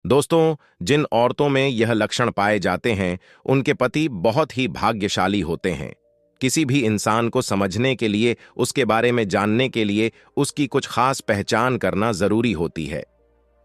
दोस्तों, जिन औरतों में यह लक्षण पाए जाते हैं उनके पति बहुत ही भाग्यशाली होते हैं। किसी भी इंसान को समझने के लिए, उसके बारे में जानने के लिए उसकी कुछ खास पहचान करना जरूरी होती है।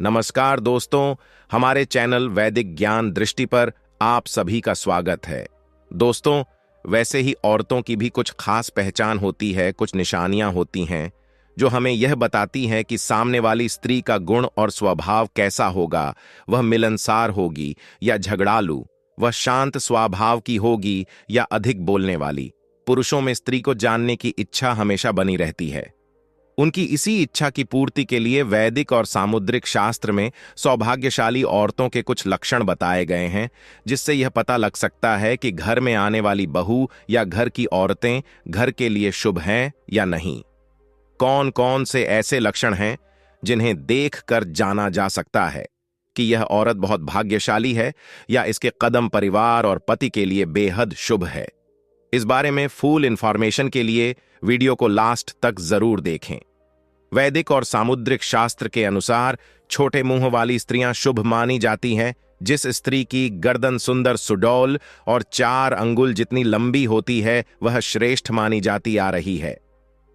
नमस्कार दोस्तों, हमारे चैनल वैदिक ज्ञान दृष्टि पर आप सभी का स्वागत है। दोस्तों, वैसे ही औरतों की भी कुछ खास पहचान होती है, कुछ निशानियां होती हैं जो हमें यह बताती हैं कि सामने वाली स्त्री का गुण और स्वभाव कैसा होगा। वह मिलनसार होगी या झगड़ालू, वह शांत स्वभाव की होगी या अधिक बोलने वाली। पुरुषों में स्त्री को जानने की इच्छा हमेशा बनी रहती है। उनकी इसी इच्छा की पूर्ति के लिए वैदिक और सामुद्रिक शास्त्र में सौभाग्यशाली औरतों के कुछ लक्षण बताए गए हैं, जिससे यह पता लग सकता है कि घर में आने वाली बहू या घर की औरतें घर के लिए शुभ हैं या नहीं। कौन कौन से ऐसे लक्षण हैं जिन्हें देखकर जाना जा सकता है कि यह औरत बहुत भाग्यशाली है या इसके कदम परिवार और पति के लिए बेहद शुभ है। इस बारे में फुल इंफॉर्मेशन के लिए वीडियो को लास्ट तक जरूर देखें। वैदिक और सामुद्रिक शास्त्र के अनुसार छोटे मुंह वाली स्त्रियां शुभ मानी जाती हैं। जिस स्त्री की गर्दन सुंदर सुडौल और 4 अंगुल जितनी लंबी होती है वह श्रेष्ठ मानी जाती आ रही है।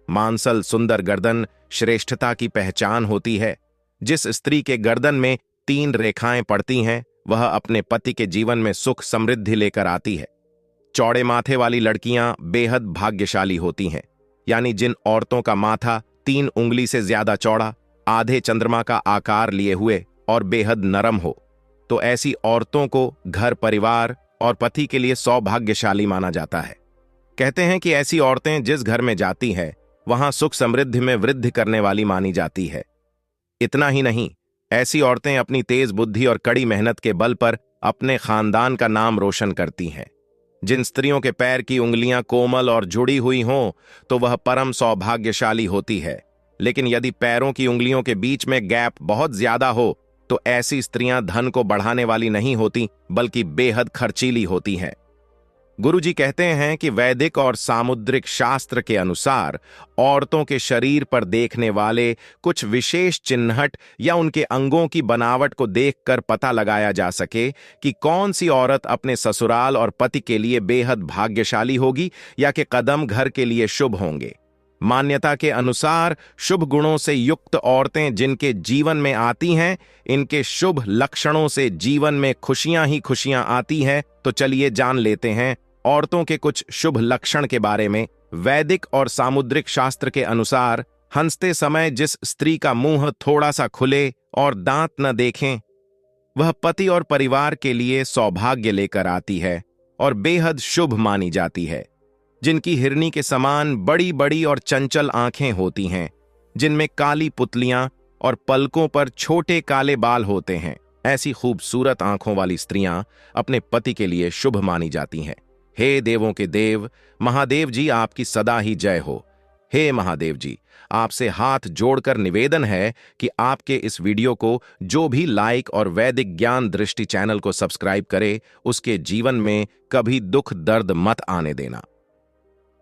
मांसल सुंदर गर्दन श्रेष्ठता की पहचान होती है। जिस स्त्री के गर्दन में 3 रेखाएं पड़ती हैं वह अपने पति के जीवन में सुख समृद्धि लेकर आती है। चौड़े माथे वाली लड़कियां बेहद भाग्यशाली होती हैं, यानी जिन औरतों का माथा 3 उंगली से ज्यादा चौड़ा, आधे चंद्रमा का आकार लिए हुए और बेहद नरम हो, तो ऐसी औरतों को घर परिवार और पति के लिए सौभाग्यशाली माना जाता है। कहते हैं कि ऐसी औरतें जिस घर में जाती हैं वहां सुख समृद्धि में वृद्धि करने वाली मानी जाती है। इतना ही नहीं, ऐसी औरतें अपनी तेज बुद्धि और कड़ी मेहनत के बल पर अपने खानदान का नाम रोशन करती हैं। जिन स्त्रियों के पैर की उंगलियां कोमल और जुड़ी हुई हों तो वह परम सौभाग्यशाली होती है, लेकिन यदि पैरों की उंगलियों के बीच में गैप बहुत ज्यादा हो तो ऐसी स्त्रियां धन को बढ़ाने वाली नहीं होती बल्कि बेहद खर्चीली होती हैं। गुरुजी कहते हैं कि वैदिक और सामुद्रिक शास्त्र के अनुसार औरतों के शरीर पर देखने वाले कुछ विशेष चिन्हट या उनके अंगों की बनावट को देखकर पता लगाया जा सके कि कौन सी औरत अपने ससुराल और पति के लिए बेहद भाग्यशाली होगी या कि कदम घर के लिए शुभ होंगे। मान्यता के अनुसार शुभ गुणों से युक्त औरतें जिनके जीवन में आती हैं, इनके शुभ लक्षणों से जीवन में खुशियां ही खुशियां आती हैं। तो चलिए जान लेते हैं औरतों के कुछ शुभ लक्षण के बारे में। वैदिक और सामुद्रिक शास्त्र के अनुसार हंसते समय जिस स्त्री का मुंह थोड़ा सा खुले और दांत न देखें वह पति और परिवार के लिए सौभाग्य लेकर आती है और बेहद शुभ मानी जाती है। जिनकी हिरनी के समान बड़ी बड़ी और चंचल आंखें होती हैं, जिनमें काली पुतलियां और पलकों पर छोटे काले बाल होते हैं, ऐसी खूबसूरत आंखों वाली स्त्रियां अपने पति के लिए शुभ मानी जाती हैं। हे देवों के देव महादेव जी, आपकी सदा ही जय हो। हे महादेव जी, आपसे हाथ जोड़कर निवेदन है कि आपके इस वीडियो को जो भी लाइक और वैदिक ज्ञान दृष्टि चैनल को सब्सक्राइब करे उसके जीवन में कभी दुख दर्द मत आने देना।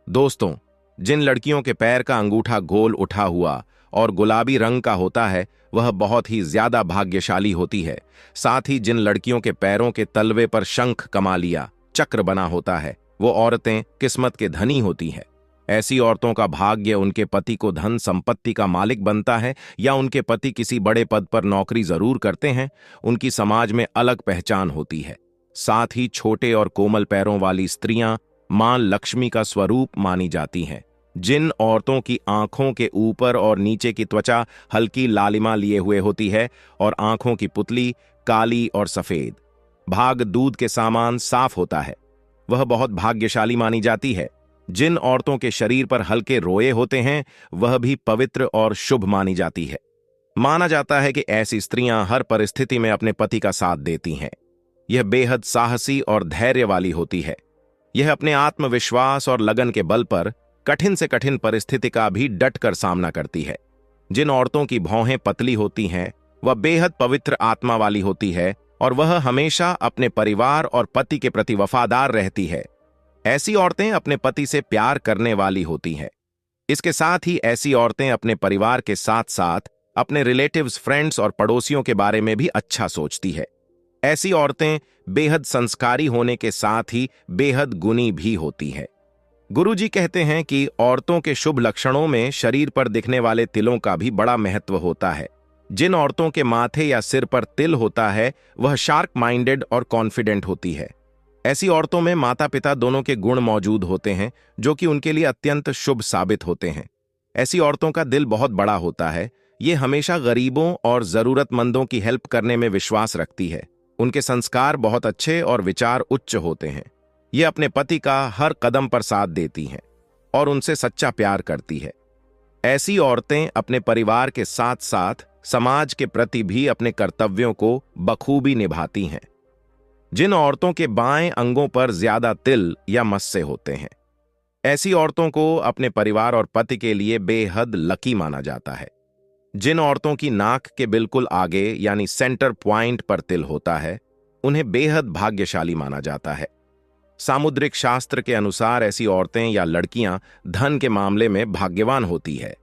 दोस्तों, जिन लड़कियों के पैर का अंगूठा गोल उठा हुआ और गुलाबी रंग का होता है वह बहुत ही ज्यादा भाग्यशाली होती है। साथ ही जिन लड़कियों के पैरों के तलवे पर शंख कमालिया चक्र बना होता है वो औरतें किस्मत के धनी होती हैं। ऐसी औरतों का भाग्य उनके पति को धन संपत्ति का मालिक बनता है या उनके पति किसी बड़े पद पर नौकरी जरूर करते हैं। उनकी समाज में अलग पहचान होती है। साथ ही छोटे और कोमल पैरों वाली स्त्रियां मां लक्ष्मी का स्वरूप मानी जाती हैं। जिन औरतों की आंखों के ऊपर और नीचे की त्वचा हल्की लालिमा लिए हुए होती है और आंखों की पुतली काली और सफेद, भाग दूध के समान साफ होता है, वह बहुत भाग्यशाली मानी जाती है। जिन औरतों के शरीर पर हल्के रोए होते हैं वह भी पवित्र और शुभ मानी जाती है। माना जाता है कि ऐसी स्त्रियां हर परिस्थिति में अपने पति का साथ देती हैं। यह बेहद साहसी और धैर्य वाली होती है। यह अपने आत्मविश्वास और लगन के बल पर कठिन से कठिन परिस्थिति का भी डटकर सामना करती है। जिन औरतों की भौहें पतली होती हैं वह बेहद पवित्र आत्मा वाली होती है और वह हमेशा अपने परिवार और पति के प्रति वफादार रहती है। ऐसी औरतें अपने पति से प्यार करने वाली होती हैं। इसके साथ ही ऐसी औरतें अपने परिवार के साथ साथ अपने रिलेटिव्स, फ्रेंड्स और पड़ोसियों के बारे में भी अच्छा सोचती है। ऐसी औरतें बेहद संस्कारी होने के साथ ही बेहद गुणी भी होती हैं। गुरुजी कहते हैं कि औरतों के शुभ लक्षणों में शरीर पर दिखने वाले तिलों का भी बड़ा महत्व होता है। जिन औरतों के माथे या सिर पर तिल होता है वह शार्प माइंडेड और कॉन्फिडेंट होती है। ऐसी औरतों में माता पिता दोनों के गुण मौजूद होते हैं जो कि उनके लिए अत्यंत शुभ साबित होते हैं। ऐसी औरतों का दिल बहुत बड़ा होता है। ये हमेशा गरीबों और जरूरतमंदों की हेल्प करने में विश्वास रखती है। उनके संस्कार बहुत अच्छे और विचार उच्च होते हैं। ये अपने पति का हर कदम पर साथ देती हैं और उनसे सच्चा प्यार करती है। ऐसी औरतें अपने परिवार के साथ साथ समाज के प्रति भी अपने कर्तव्यों को बखूबी निभाती हैं। जिन औरतों के बाएं अंगों पर ज्यादा तिल या मस्से होते हैं, ऐसी औरतों को अपने परिवार और पति के लिए बेहद लकी माना जाता है। जिन औरतों की नाक के बिल्कुल आगे यानी सेंटर पॉइंट पर तिल होता है, उन्हें बेहद भाग्यशाली माना जाता है। सामुद्रिक शास्त्र के अनुसार ऐसी औरतें या लड़कियां धन के मामले में भाग्यवान होती है।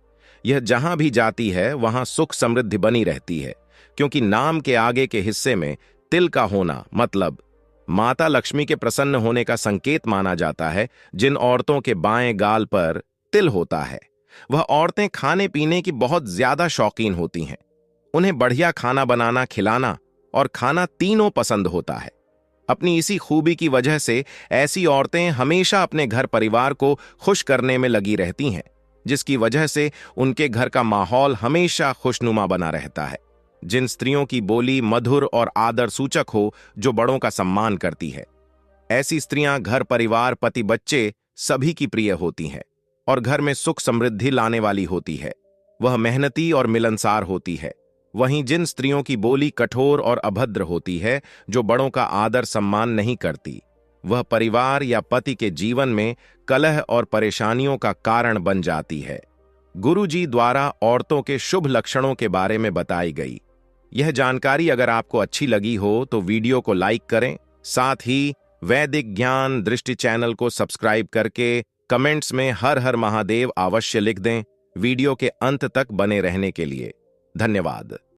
यह जहां भी जाती है वहां सुख समृद्धि बनी रहती है, क्योंकि नाम के आगे के हिस्से में तिल का होना मतलब माता लक्ष्मी के प्रसन्न होने का संकेत माना जाता है। जिन औरतों के बाएं गाल पर तिल होता है वह औरतें खाने पीने की बहुत ज्यादा शौकीन होती हैं। उन्हें बढ़िया खाना बनाना, खिलाना और खाना तीनों पसंद होता है। अपनी इसी खूबी की वजह से ऐसी औरतें हमेशा अपने घर परिवार को खुश करने में लगी रहती हैं, जिसकी वजह से उनके घर का माहौल हमेशा खुशनुमा बना रहता है। जिन स्त्रियों की बोली मधुर और आदर सूचक हो, जो बड़ों का सम्मान करती है, ऐसी स्त्रियां घर परिवार, पति, बच्चे सभी की प्रिय होती हैं और घर में सुख समृद्धि लाने वाली होती है। वह मेहनती और मिलनसार होती है। वहीं जिन स्त्रियों की बोली कठोर और अभद्र होती है, जो बड़ों का आदर सम्मान नहीं करती, वह परिवार या पति के जीवन में कलह और परेशानियों का कारण बन जाती है। गुरुजी द्वारा औरतों के शुभ लक्षणों के बारे में बताई गई यह जानकारी अगर आपको अच्छी लगी हो तो वीडियो को लाइक करें। साथ ही वैदिक ज्ञान दृष्टि चैनल को सब्सक्राइब करके कमेंट्स में हर हर महादेव अवश्य लिख दें। वीडियो के अंत तक बने रहने के लिए धन्यवाद।